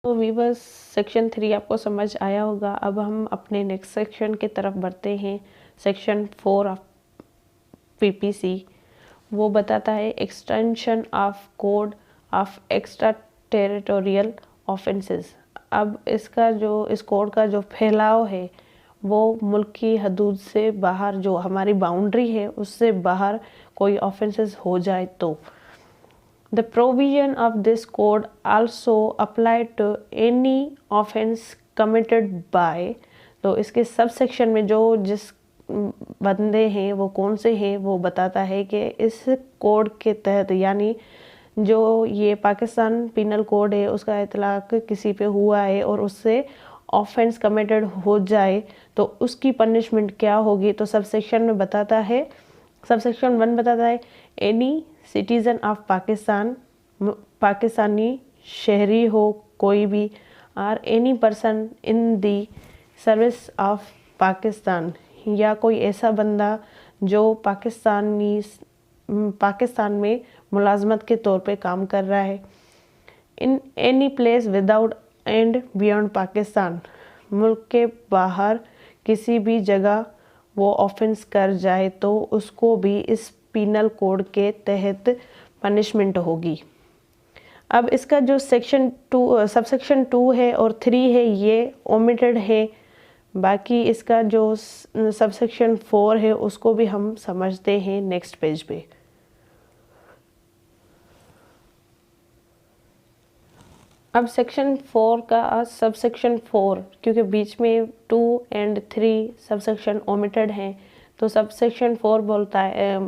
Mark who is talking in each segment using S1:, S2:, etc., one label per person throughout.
S1: तो viewers section 3 आपको समझ आया होगा। अब हम अपने नेक्स्ट सेक्शन की तरफ बढ़ते हैं। सेक्शन 4 ऑफ पीपीसी वो बताता है extension of code of extra territorial offences. अब इस कोड का जो फैलाव है वो मुल्क की हदूद से बाहर, जो हमारी बाउंड्री है उससे बाहर कोई ऑफेंसेस हो जाए तो The provision of this code also apply to any offense committed by, तो इसके सब सेक्शन में जो जिस बंदे हैं वो कौन से हैं वो बताता है कि इस कोड के तहत, यानी जो ये पाकिस्तान पिनल कोड है उसका इतलाक किसी पे हुआ है और उससे ऑफेंस कमिटेड हो जाए तो उसकी पनिशमेंट क्या होगी। तो सब सेक्शन में बताता है, सब सेक्शन 1 बताता है any citizen of Pakistan, Pakistani शहरी हो कोई भी, और any person in the service of Pakistan, या कोई ऐसा बंदा जो पाकिस्तान में मुलाजमत के तौर पे काम कर रहा है। In any place without and beyond Pakistan, मुल्क के बाहर किसी भी जगह वो ऑफेंस कर जाए तो उसको भी इस पीनल कोड के तहत पनिशमेंट होगी। अब इसका जो सेक्शन 2 सबसेक्शन 2 है और 3 है ये ओमिटेड है। बाकी इसका जो सबसेक्शन 4 है उसको भी हम समझते हैं नेक्स्ट पेज पे। अब सेक्शन 4 का सबसेक्शन 4, क्योंकि बीच में 2 एंड 3 सबसेक्शन ओमिटेड हैं, तो सबसेक्शन 4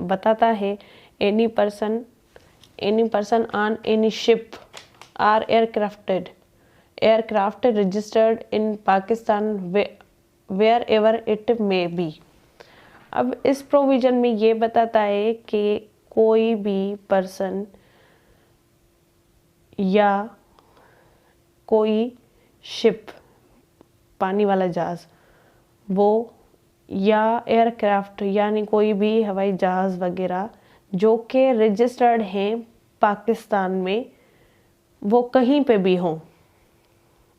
S1: बताता है any person on any ship or aircraft registered in Pakistan wherever it may be. अब इस प्रोविज़न में ये बताता है कि कोई भी पर्सन या कोई शिप, पानी वाला जहाज़ वो, या एयरक्राफ्ट यानी कोई भी हवाई जहाज़ वगैरह जो कि रजिस्टर्ड हैं पाकिस्तान में, वो कहीं पे भी हों,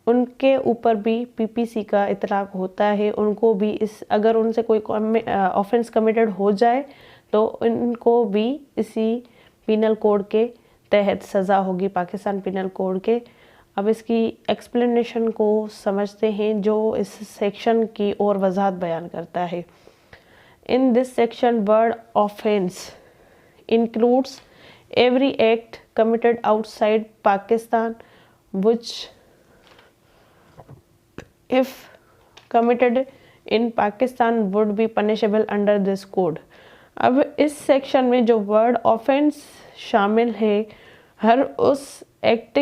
S1: उनके ऊपर भी पीपीसी का इतलाक होता है। उनको भी अगर उनसे कोई ऑफेंस कमिटेड हो जाए तो इनको भी इसी पिनल कोड के तहत सज़ा होगी, पाकिस्तान पिनल कोड के। अब इसकी एक्सप्लेनेशन को समझते हैं जो इस सेक्शन की और वजाहत बयान करता है। In this section word offence includes every act committed outside Pakistan which if committed in Pakistan would be punishable under this code। अब इस सेक्शन में जो वर्ड ऑफेंस शामिल है, हर उस एक्ट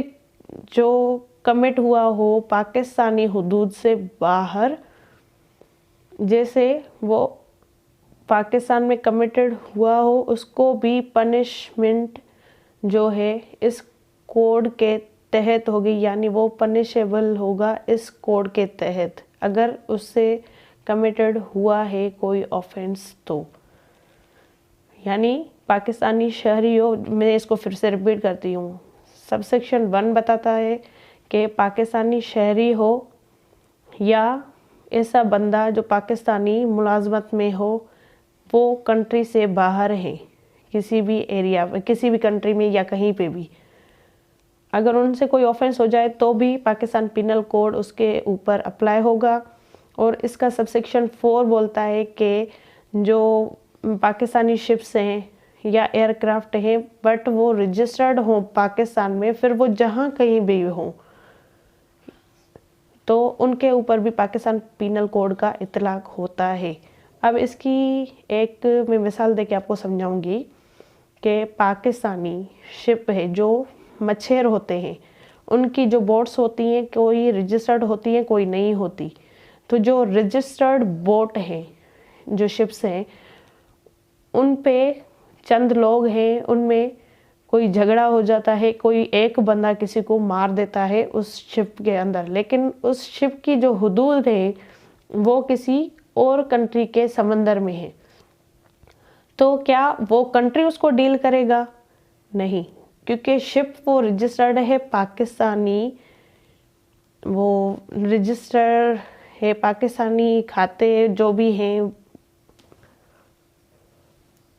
S1: जो कमिट हुआ हो पाकिस्तानी हुदूद से बाहर, जैसे वो पाकिस्तान में कमिटेड हुआ हो, उसको भी पनिशमेंट जो है इस कोड के तहत होगी, यानी वो पनिशेबल होगा इस कोड के तहत अगर उससे कमिटेड हुआ है कोई ऑफेंस। तो यानी पाकिस्तानी शहरी हो, मैं इसको फिर से रिपीट करती हूँ। सबसेक्शन 1 बताता है कि पाकिस्तानी शहरी हो या ऐसा बंदा जो पाकिस्तानी मुलाजमत में हो, वो कंट्री से बाहर हैं, किसी भी एरिया में, किसी भी कंट्री में या कहीं पे भी, अगर उनसे कोई ऑफेंस हो जाए तो भी पाकिस्तान पिनल कोड उसके ऊपर अप्लाई होगा। और इसका सबसेक्शन 4 बोलता है कि जो पाकिस्तानी शिप्स हैं या एयरक्राफ्ट हैं बट वो रजिस्टर्ड हों पाकिस्तान में, फिर वो जहाँ कहीं भी हों, तो उनके ऊपर भी पाकिस्तान पिनल कोड का इतलाक होता है। अब इसकी एक मैं मिसाल देके आपको समझाऊंगी कि पाकिस्तानी शिप है जो मछेर होते हैं, उनकी जो बोट्स होती हैं कोई रजिस्टर्ड होती हैं कोई नहीं होती। तो जो रजिस्टर्ड बोट हैं, जो शिप्स हैं, उन पे चंद लोग हैं, उनमें कोई झगड़ा हो जाता है, कोई एक बंदा किसी को मार देता है उस शिप के अंदर, लेकिन उस शिप की जो हुदूद है वो किसी और कंट्री के समंदर में है, तो क्या वो कंट्री उसको डील करेगा? नहीं, क्योंकि शिप वो रजिस्टर्ड है पाकिस्तानी वो रजिस्टर है, पाकिस्तानी खाते जो भी हैं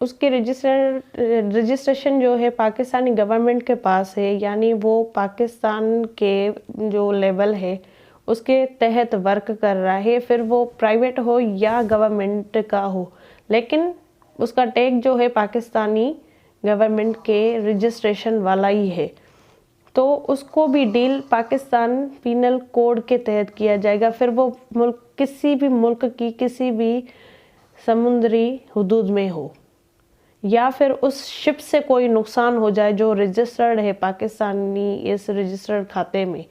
S1: उसके रजिस्ट्रेशन जो है पाकिस्तानी गवर्नमेंट के पास है, यानी वो पाकिस्तान के जो लेवल है उसके तहत वर्क कर रहा है, फिर वो प्राइवेट हो या गवर्नमेंट का हो, लेकिन उसका टैग जो है पाकिस्तानी गवर्नमेंट के रजिस्ट्रेशन वाला ही है। तो उसको भी डील पाकिस्तान पीनल कोड के तहत किया जाएगा, फिर वो मुल्क किसी भी मुल्क की किसी भी समुद्री हुदूद में हो, या फिर उस शिप से कोई नुकसान हो जाए जो रजिस्टर्ड है पाकिस्तानी इस रजिस्टर्ड खाते में,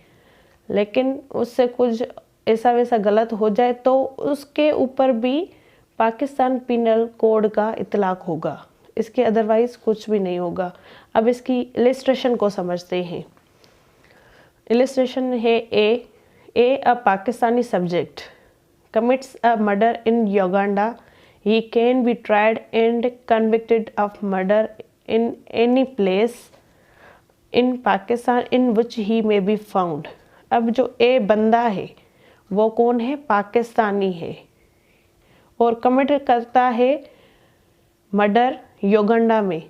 S1: लेकिन उससे कुछ ऐसा वैसा गलत हो जाए तो उसके ऊपर भी पाकिस्तान पीनल कोड का इतलाक होगा, इसके अदरवाइज कुछ भी नहीं होगा। अब इसकी इलिस्ट्रेशन को समझते हैं। इलिस्ट्रेशन है a uh Pakistani subject commits a murder in Uganda, he can be tried and convicted of murder in any place in Pakistan in which he may be found। अब जो ए बंदा है वो कौन है? पाकिस्तानी है और कमिट करता है मर्डर युगांडा में,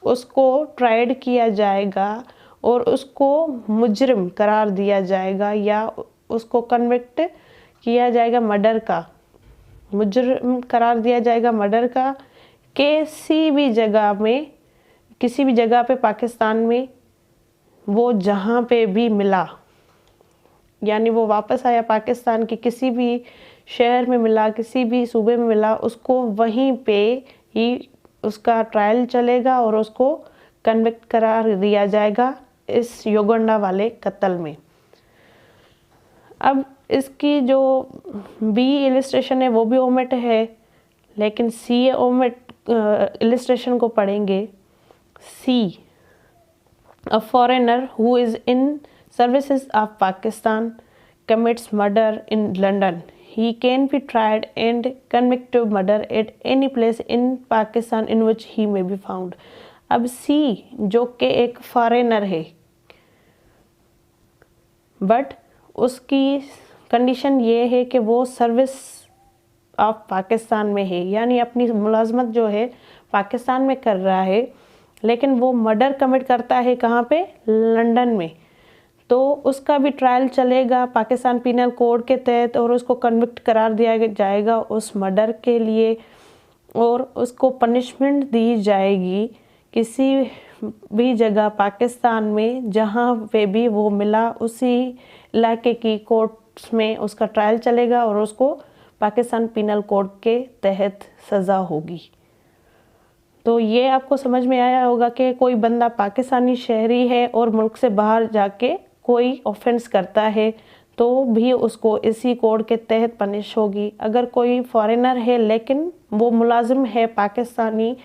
S1: उसको ट्राइड किया जाएगा और उसको मुजरिम करार दिया जाएगा या उसको कन्विक्ट किया जाएगा मर्डर का, मुजरिम करार दिया जाएगा मर्डर का किसी भी जगह में, किसी भी जगह पे पाकिस्तान में वो जहाँ पे भी मिला, यानी वो वापस आया पाकिस्तान के किसी भी शहर में मिला, किसी भी सूबे में मिला, उसको वहीं पे ही उसका ट्रायल चलेगा और उसको कन्विक्ट करार दिया जाएगा इस युगांडा वाले कत्ल में। अब इसकी जो बी इलिस्ट्रेशन है वो भी ओमिट है, लेकिन सी ओमिट इलिस्ट्रेशन को पढ़ेंगे। C uh foreigner who is in services of Pakistan commits murder in London, he can be tried and convicted of murder at any place in Pakistan in which he may be found। अब सी जो कि एक foreigner है but उसकी condition ये है कि वो सर्विस ऑफ पाकिस्तान में है, यानी अपनी मुलाजमत जो है पाकिस्तान में कर रहा है, लेकिन वो मर्डर कमिट करता है कहाँ पे? लंदन में। तो उसका भी ट्रायल चलेगा पाकिस्तान पीनल कोड के तहत और उसको कन्विक्ट करार दिया जाएगा उस मर्डर के लिए और उसको पनिशमेंट दी जाएगी किसी भी जगह पाकिस्तान में जहाँ पे भी वो मिला, उसी इलाके की कोर्ट्स में उसका ट्रायल चलेगा और उसको पाकिस्तान पीनल कोड के तहत सज़ा होगी। तो ये आपको समझ में आया होगा कि कोई बंदा पाकिस्तानी शहरी है और मुल्क से बाहर जाके कोई ऑफेंस करता है तो भी उसको इसी कोड के तहत पनिश होगी। अगर कोई फॉरेनर है लेकिन वो मुलाजिम है पाकिस्तानी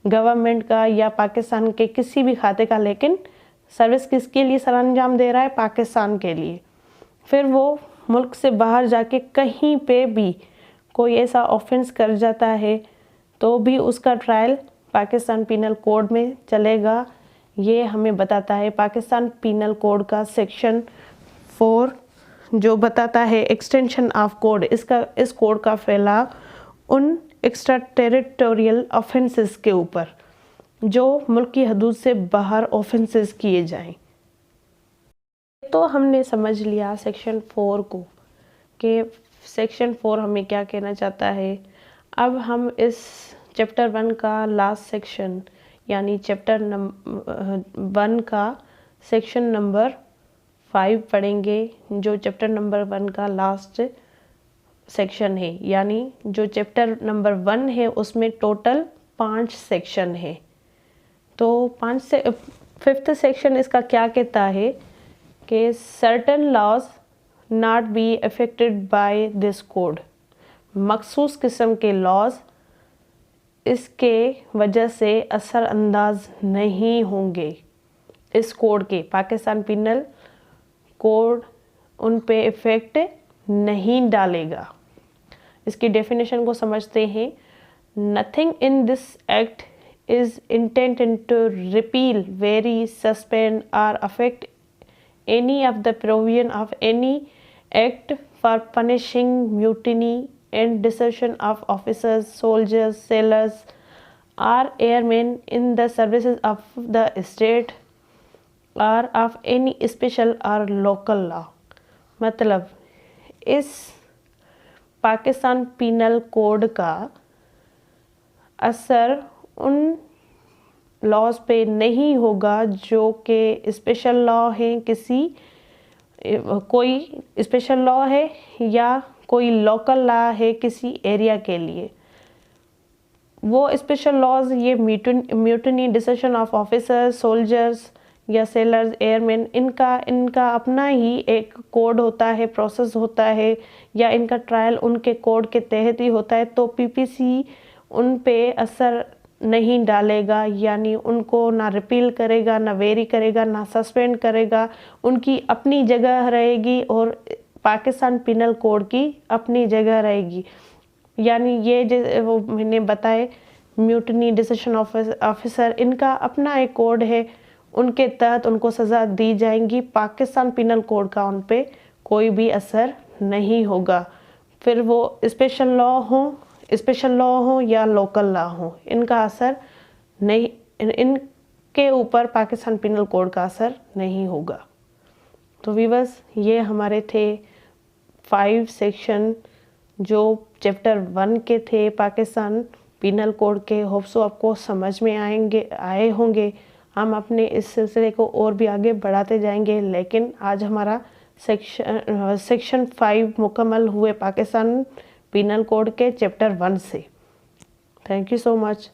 S1: गवर्नमेंट का या पाकिस्तान के किसी भी खाते का, लेकिन सर्विस किसके लिए सरअंजाम दे रहा है? पाकिस्तान के लिए, फिर वो मुल्क से बाहर जाके कहीं पे भी कोई ऐसा ऑफेंस कर जाता है तो भी उसका ट्रायल पाकिस्तान पीनल कोड में चलेगा। ये हमें बताता है पाकिस्तान पीनल कोड का सेक्शन 4 जो बताता है एक्सटेंशन ऑफ कोड। इस कोड का फैलाव उन एक्स्ट्रा टेरिटोरियल ऑफेंसेस के ऊपर जो मुल्क की हदूद से बाहर ऑफेंसेस किए जाएं। तो हमने समझ लिया सेक्शन 4 को कि सेक्शन 4 हमें क्या कहना चाहता है। अब हम इस चैप्टर 1 का लास्ट सेक्शन यानी चैप्टर 1 का सेक्शन नंबर 5 पढ़ेंगे, जो चैप्टर नंबर 1 का लास्ट सेक्शन है। यानी जो चैप्टर नंबर 1 है उसमें टोटल 5 सेक्शन है। तो 5th सेक्शन इसका क्या कहता है कि certain laws not be affected by this code, मखसूस किस्म के लॉज इसके वजह से असरअंदाज नहीं होंगे। इस कोड के पाकिस्तान पीनल कोड उन पे इफ़ेक्ट नहीं डालेगा। इसकी डेफिनेशन को समझते हैं। Nothing in this act is intended to repeal, vary, suspend और affect any of the provision of any act for punishing mutiny and desertion of officers, soldiers, sailors or airmen in the services of the state or of any special or local law। मतलब इस Pakistan penal code का असर उन laws पे नहीं होगा जो कि स्पेशल लॉ है, कोई स्पेशल लॉ है या कोई लोकल लॉ है किसी एरिया के लिए। वो स्पेशल लॉज ये mutiny, desertion of officers, soldiers या सेलर्स, एयरमैन, इनका अपना ही एक कोड होता है, प्रोसेस होता है, या इनका ट्रायल उनके कोड के तहत ही होता है। तो पीपीसी उन पे असर नहीं डालेगा, यानी उनको ना रिपील करेगा, ना वेरी करेगा, ना सस्पेंड करेगा। उनकी अपनी जगह रहेगी और पाकिस्तान पिनल कोड की अपनी जगह रहेगी। यानी ये वो मैंने बताए म्यूटनी, डिसीजन ऑफिसर, इनका अपना एक कोड है, उनके तहत उनको सज़ा दी जाएंगी। पाकिस्तान पिनल कोड का उन पे कोई भी असर नहीं होगा। फिर वो स्पेशल लॉ हो या लोकल लॉ हो, इनका असर नहीं, इनके ऊपर पाकिस्तान पिनल कोड का असर नहीं होगा। तो व्यूअर्स, ये हमारे थे 5 सेक्शन जो चैप्टर 1 के थे पाकिस्तान पिनल कोड के। होप सो आपको समझ में आए होंगे। हम अपने इस सिलसिले को और भी आगे बढ़ाते जाएंगे, लेकिन आज हमारा सेक्शन 5 मुकम्मल हुए पाकिस्तान पिनल कोड के चैप्टर 1 से। Thank you so much.